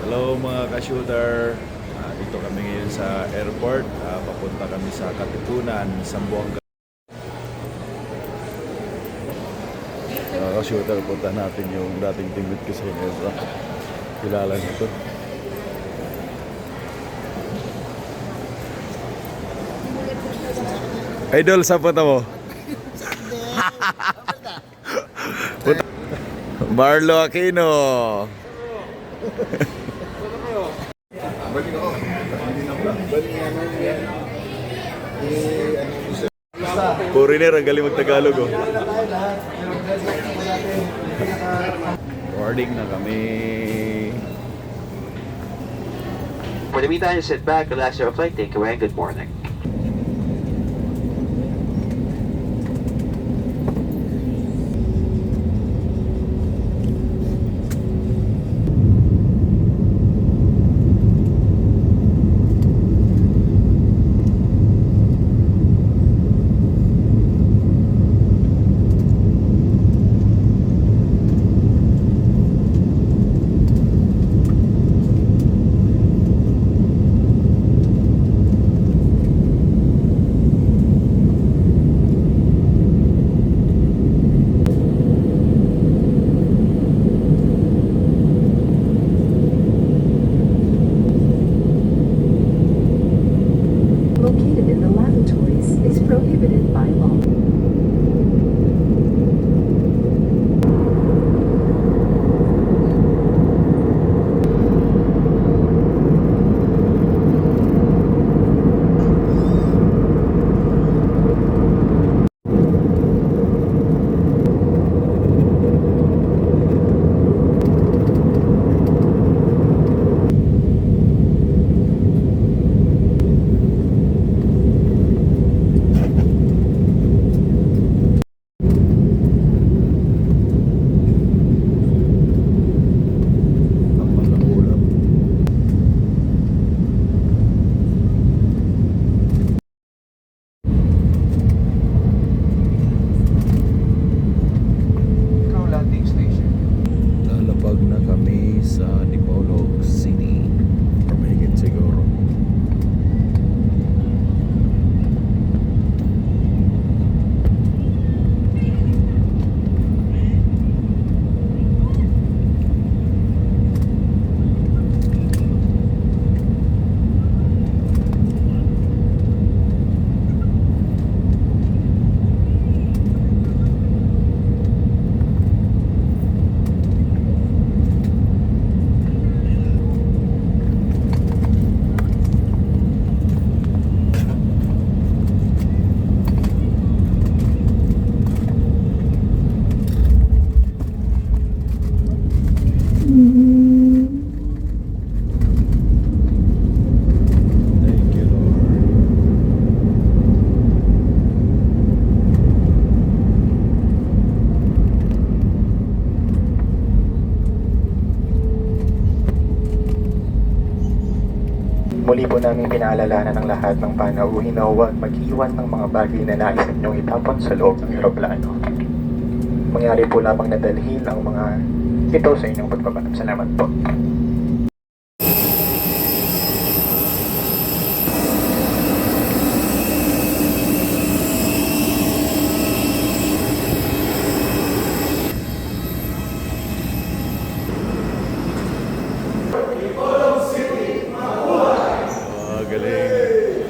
Hello mga ka-shooter. Dito kami ngayon sa airport. Papunta kami sa Katipunan, Zamboanga. Mga ka-shooter, punta natin yung dating teammate ko sa Inebra. Kilala nito. Idol, saan punta mo? Marlo Aquino. Foreigner, ang galing mag-Tagalog, oh. Boarding na kami. For the meantime, sit back, relax your flight, take away, and good morning. Located in the lavatories is prohibited by law. Lalapag na kami sa Dipolog City. Or mahigit siguro. Thank you, Lord. Muli po namin pinaalalahanan ng lahat ng panauhin na huwag mag-iwan ng mga bagay na nais ninyong itapon sa loob ng eroplano. Mangyari po lamang na dalhin ang mga ito sa inyong pagbabanat. Salamat po. Galing.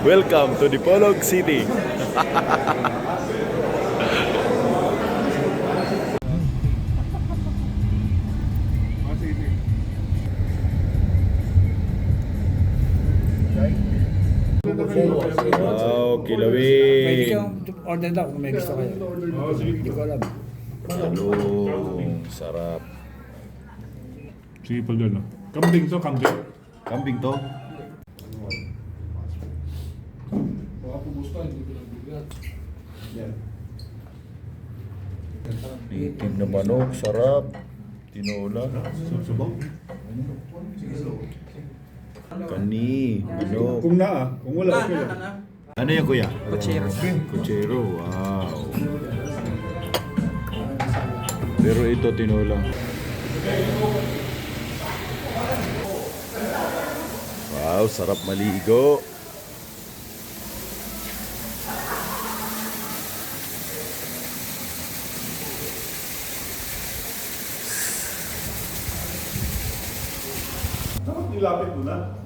Welcome to Dipolog City. Wow, Pwede kilawin. kang order daw kung may gusto kayo. Hindi ko alam. Talong, sarap. Sige, pag ano. Kambing to, kambing. Kambing to. Itim na manok, sarap. Tinola. Sabaw. Kani, ano? Kung kung wala, okay lang. Ano yan, kuya? Kutsero. Kutsero, wow. Pero ito, tinola. Wow, sarap maligo. Nilapit mo na.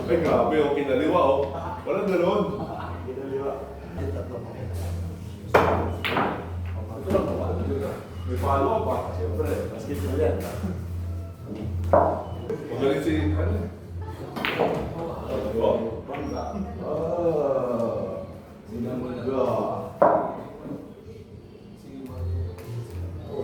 Ay, grabe, oh, kinaliwa, oh. Walang gano'n. May follow-up pa. Siyempre, basketball yan. Magaling si, ano?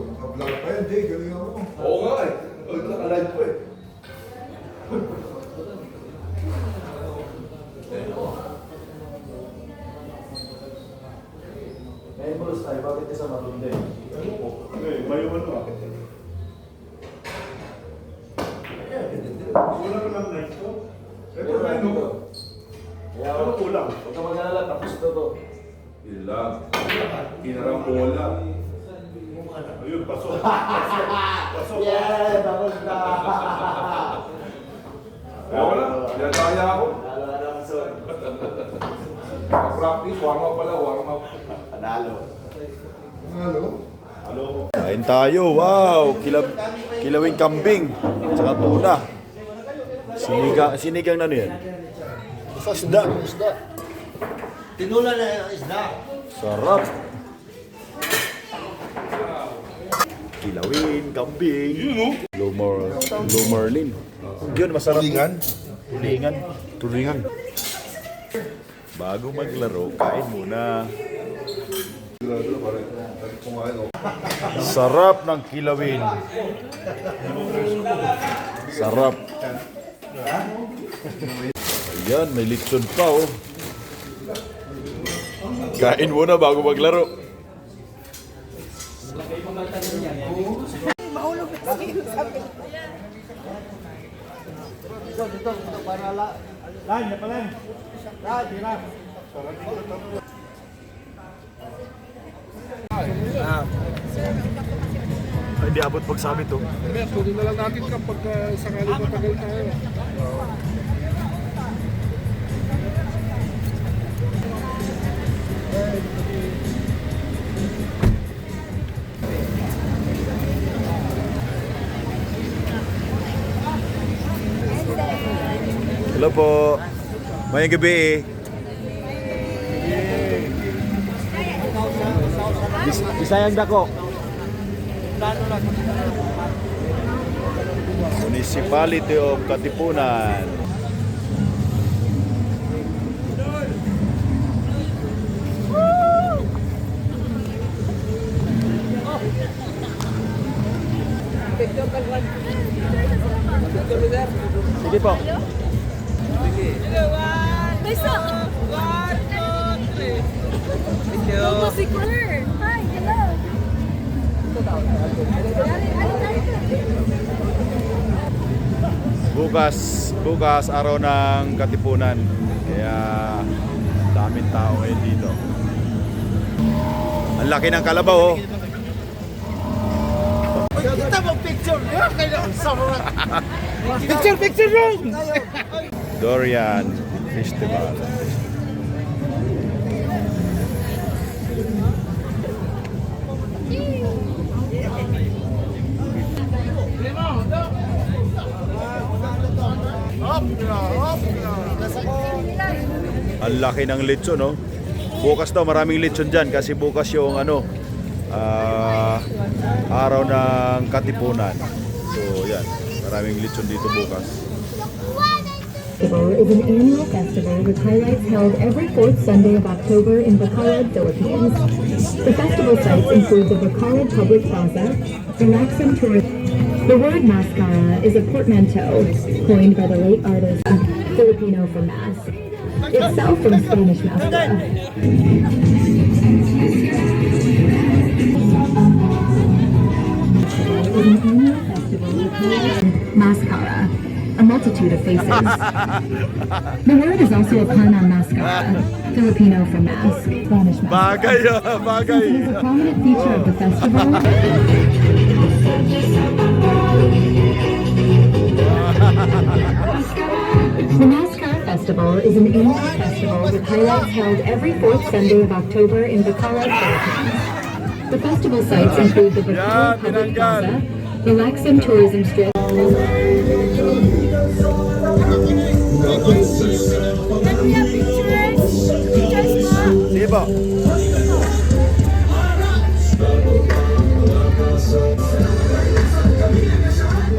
Naka-vlog pa yan, Jay. Galing ako. Oo nga eh. Naka-live pa eh. May boss tayo, bakit isa matundi? Ano po? May ano ah. Wala ka lang next to. Ito na yun. Ano kulang? Huwag ka mag-alala, tapos na to. Ilang. Kinarambola. Ayun, pasok. Pasok. Yeah, tapos na. Kaya wala. Kaya kaya ako. Lalo na naman son. Practice, warm up pala, warm up. Panalo. Halo? Kain tayo, wow! Kilawing kambing. Tsaka tuna. Sinigang na ano yan? Isda. Tinula na yung isda. Sarap. Kilawin, kambing. Lumarlin. Yun, masarap. Tulingan. Bago maglaro, kain muna. Sarap ng kilawin. Sarap. Ayan, may lechon pa oh. Kain muna bago maglaro. Hindi abot pagsabi to. Tuloy na lang natin kapag sakali matagal tayo. Hello po. Mayang gabi. Bisayang dako. Municipality of Katipunan. Sige po. Beso! 1, 2, 3. Thank you. Hi, hello. Bukas araw ng Katipunan. Kaya daming tao ngayon dito. Ang laki ng kalabaw oh. Kita mo picture. Picture room! Dorian Festival. Ang laki ng lechon, no? Bukas daw maraming lechon dyan kasi bukas yung araw ng Katipunan. So, yan. Maraming lechon dito bukas. Festival is an annual festival with highlights held every fourth Sunday of October in Bacolod, Philippines. The festival sites include the Bacolod Public Plaza, the Maxim Tourist. The word mascara is a portmanteau coined by the late artist Filipino for mass, itself from Spanish mascara. Is an annual festival with highlights mascara, a multitude of faces. The word is also a pun on mascara, Filipino for mask, Spanish mask. Bagay, bagay. It is a prominent feature of the festival. The Mascara Festival is an annual festival with highlights held every fourth Sunday of October in Bacolod, Philippines. The festival sites include the Bacolod Public Plaza, the Laxam Tourism Strip, Can we have pictures? Pictures po. Sige po.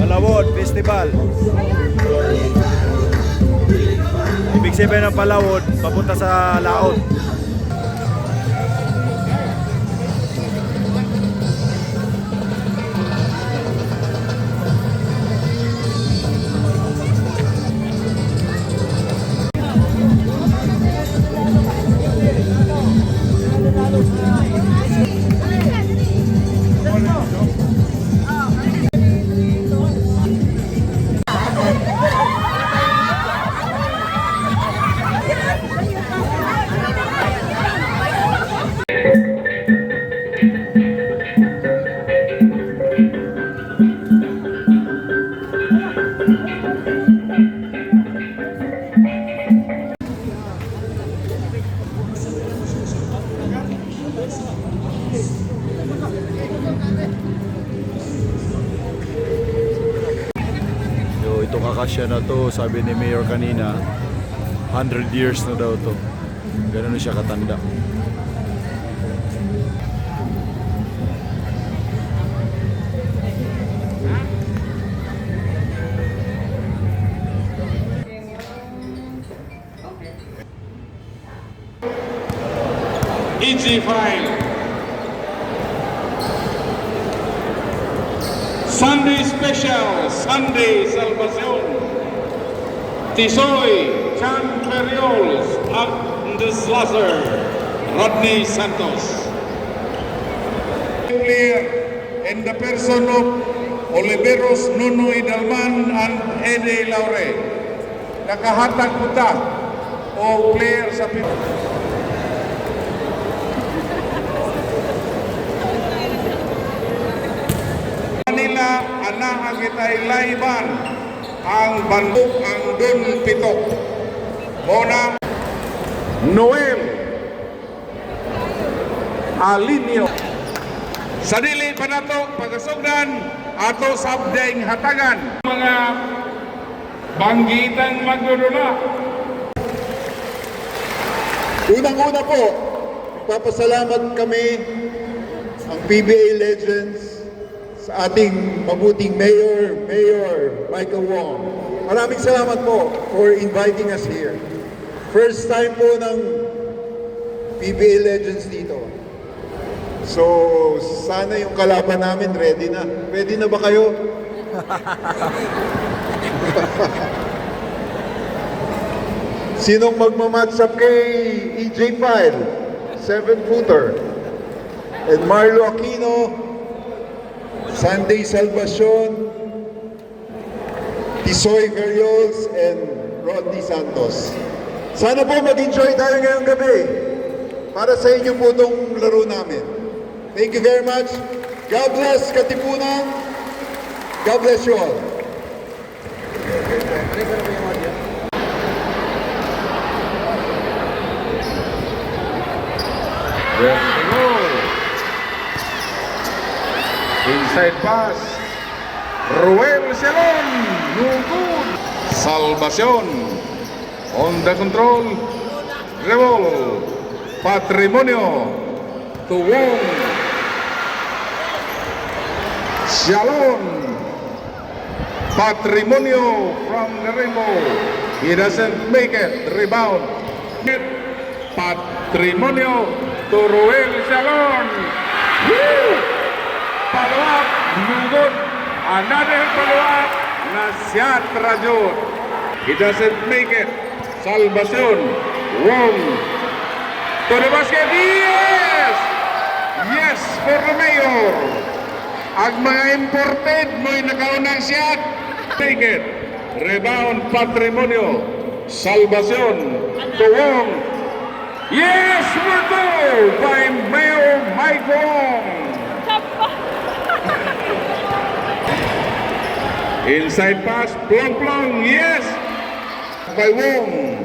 Palawod Festival. Ibig sabihin ng Palawod, papunta sa Laot. Yo, itong akasya na to, sabi ni Mayor kanina, 100 years na daw to. Ganun na siya katanda. EG file. Sunday special, Sunday Salvacion. Tisoy, Chan Ferriols, Agnes Lazar, Rodney Santos. Clear in the person of Oliveros Nunoy Dalman and Eddie Laure. Nakahatag po ta o clear sa nila ana kita ilaiban ang bandok ang dun pitok. Muna Noel Alinio sa dili pa nato pagasugdan ato sabdeng hatagan mga banggitan magdudula. Unang-una po, papasalamat kami ang PBA Legends sa ating mabuting Mayor Michael Wong. Maraming salamat po for inviting us here. First time po ng PBA Legends dito. So, sana yung kalaban namin ready na. Ready na ba kayo? Sinong magmamatch up kay EJ File? 7-footer. And Marlo Aquino, Sunday Salvacion, Tisoy Ferriols, and Rodney Santos. Sana po mag-enjoy tayo ngayong gabi para sa inyo po itong laro namin. Thank you very much. God bless Katipunan. God bless you all. Inside pass. Ruel Celon. No good. Salvacion. On the control. Revol. Patrimonio. To Wong. Shalom. Patrimonio from the rainbow. He doesn't make it. Rebound. Patrimonio to Ruel Shalom. Woo! Follow up, good. Another follow up, Nasiat Rajot. He doesn't make it. Salvacion, Wong. To the basket, yes! Yes for the Mayor. Ang mga imported mo'y nakaunang siyat. Take it. Rebound Patrimonio. Salvacion to Wong. Yes, we're goal by Mayor Mike Wong. Inside pass, plong, yes, by Wong.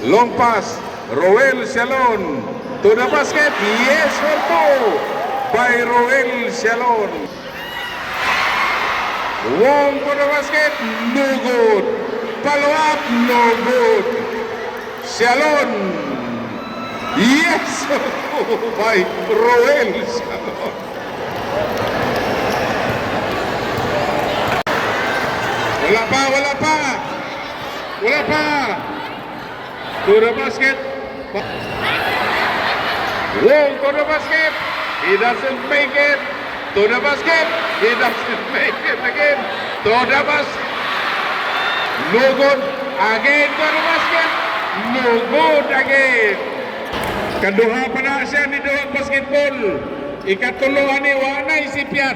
Long pass, Roel Shalon to the basket, yes, for two by Roel Shalon. Wong to the basket, no good. Follow up, no good. Shalon, yes, for two by Roel Shalon. Wala pa. To the basket. Wong to the basket. He doesn't make it. To the basket. He doesn't make it again. To the basket. No good. Again to the basket. No good again. Kaduha pa na siya ni Dohag Basketball. Ikatuluhan ni Wanay si Piat.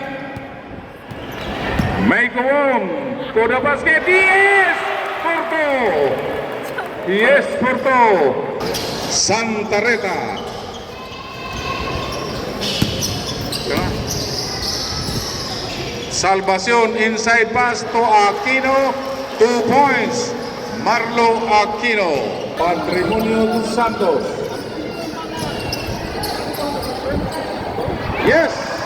Mike Wong to the basket. Yes! Porto! Yes, Porto! Santa Rita. Salvacion inside pass to Aquino. 2 points. Marlo Aquino. Patrimonio dos Santos. Yes!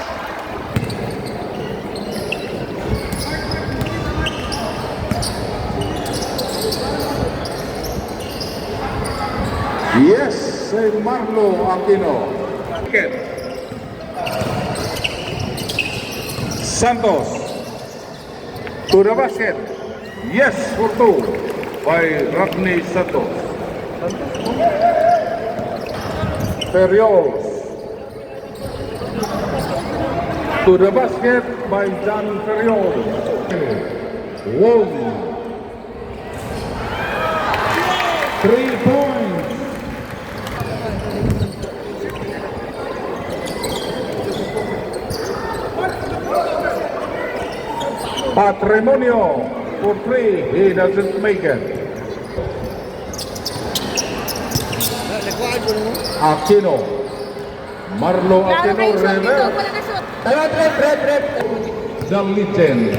Yes, say Marlo Aquino. Santos to the basket. Yes, for two by Rodney Santos. Ferriols to the basket by John Ferriols. Wong. 3 points. Patrimonio for 3. He doesn't make it. Aquino. Marlo Aquino reverse. The legend.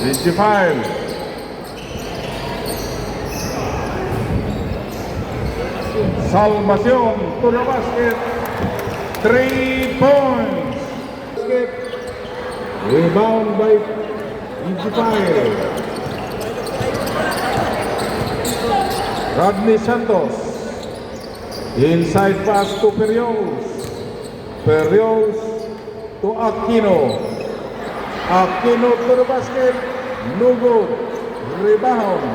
55. Salvacion to the basket. 3 points. Rebound by Ijipael. Rodney Santos. Inside pass to Periols. Periols to Aquino. Aquino to the basket. No good. Rebound.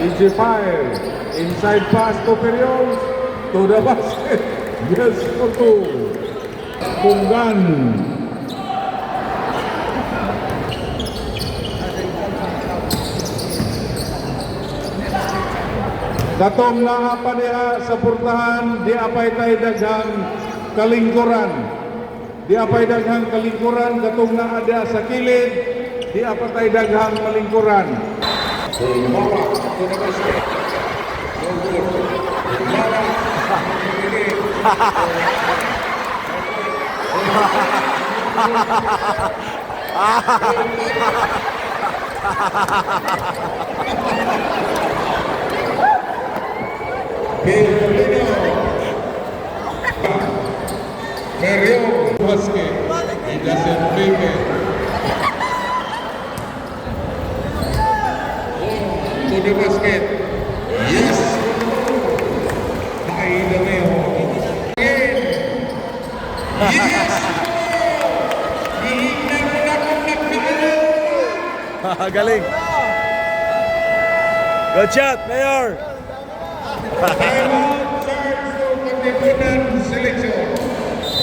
Ijipael. Inside pass to Periols. To the basket. Yes, for two. Punggan. Katong naa pa niya sa purtahan, di apay tayo daghang kalingkuran. Di apay daghang kalingkuran, katong naa diha sa kilid, di apay tayo daghang malingkuran. Ferrio basket. He doesn't make it. To the basket. Yes. By the way. Yes. Galing. Good shot, Mayor. Timeout charge for Katipunan selection.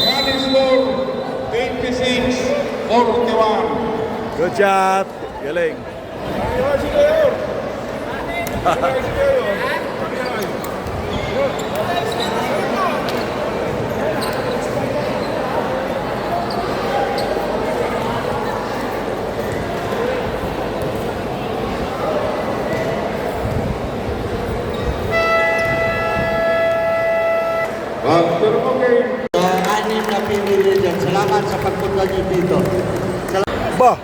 Running score 26-41. Good shot. Galing. After the game. Anim na PBA dyan. Salamat sa pagpunta niyo dito. Ba!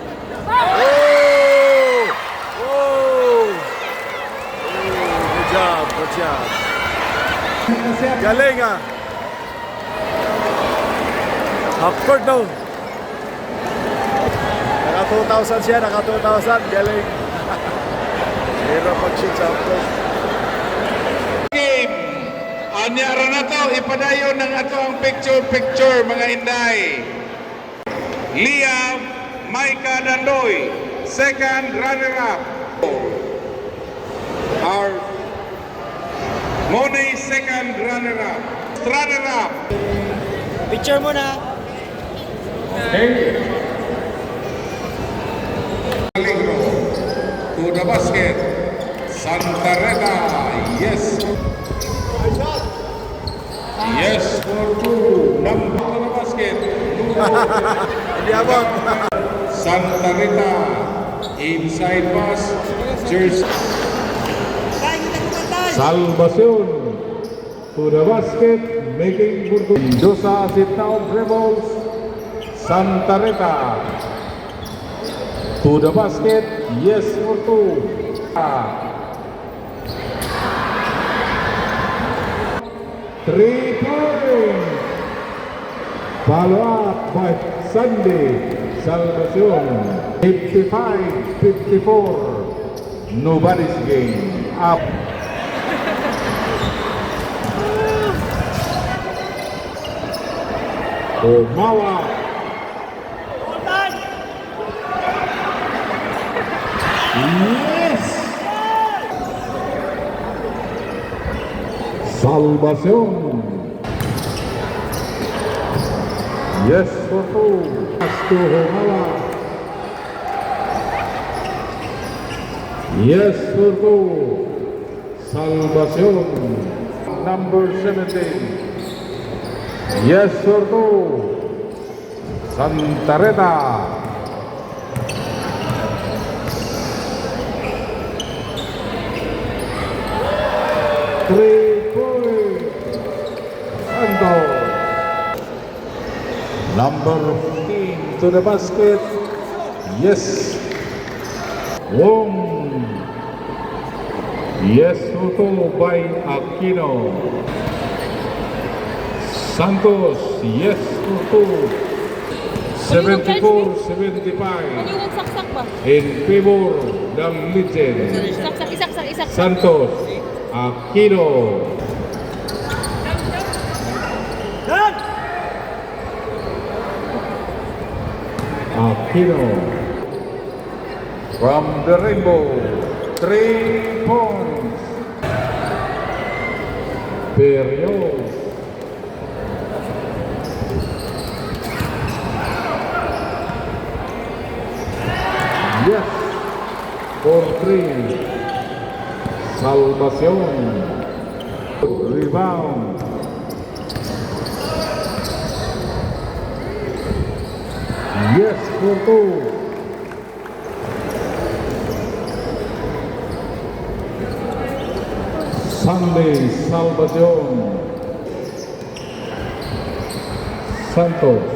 Oh! Oh! Good job, good job. Galing ah! Half court daw. Naka 2,000 siya, naka 2,000. Galing. Hirap mag-shoot sa half court. Game. Anyara na to, ipadayon ng ato ang picture-picture mga inday. Liam Maika Dandoy, second runner-up. Our Moni, second runner-up. Runner-up. Picture mo na. Allegro to the basket. Santa Rita, yes. Yes for two. Number to the basket. Hindi abot. Santa Rita, inside pass. Cheers. Salvacion to the basket, making Burgo. Mendoza sit down dribbles. Santa Rita to the basket, yes for two. 3 points. Follow up by Sunday Salvacion. 55-54. Nobody's game. Up. Omawa. Yes! Salvacion. Yes for two. Pass to Omawa. Yes for two. Salvacion. Number 17. Yes or no? Santa Rita. Three points. Santos. Number 15 to the basket. Yes. Wong. Yes or no by Aquino. Santos, yes for two. 74-75 saksak ba? in favor ng Legend. Isak. Santos, Aquino. Aquino from the Rainbow, 3 points. Period. Yes, for 3. Salvacion. Rebound. Yes, for 2. Sunday, Salvacion. Santos.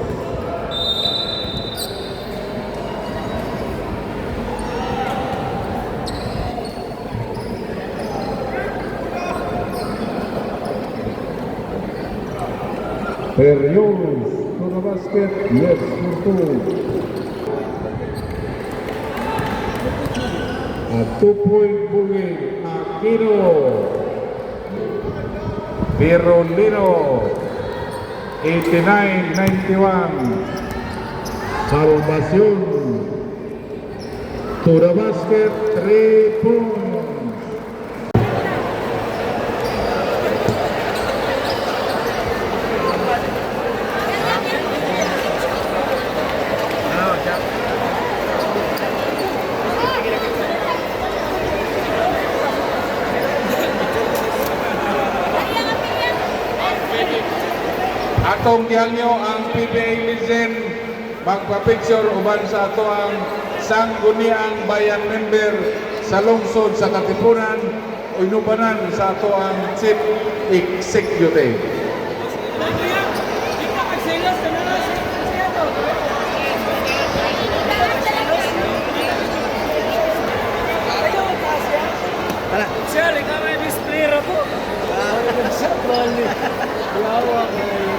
Periodos to the basket, yes, for 2. A 2-point boogie, Aquino. Pirolino, 89-91. Salvacion to the basket, 3 points. Atong gihanyo ang PBA Legend magpa-picture uban sa ato ang sangguniang bayan member sa lungsod sa Katipunan o inubanan sa ato ang chief executive. Sir, ikaw may display po. Sa bali. Yawa kayo.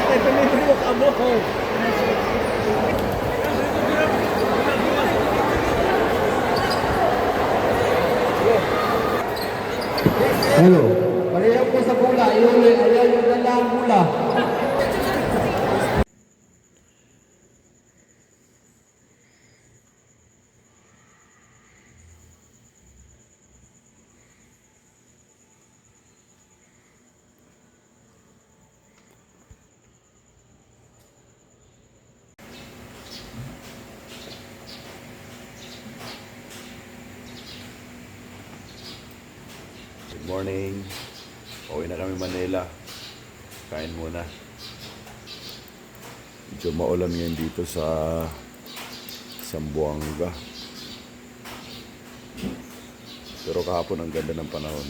Ito may buwak amo ko. Hello. Pareho po sa bula. Ayaw yung dala ang bula. Good morning. Uwi na kami Manila. Kain muna. Medyo maulan ngayon dito sa Zamboanga. Pero kahapon ang ganda ng panahon.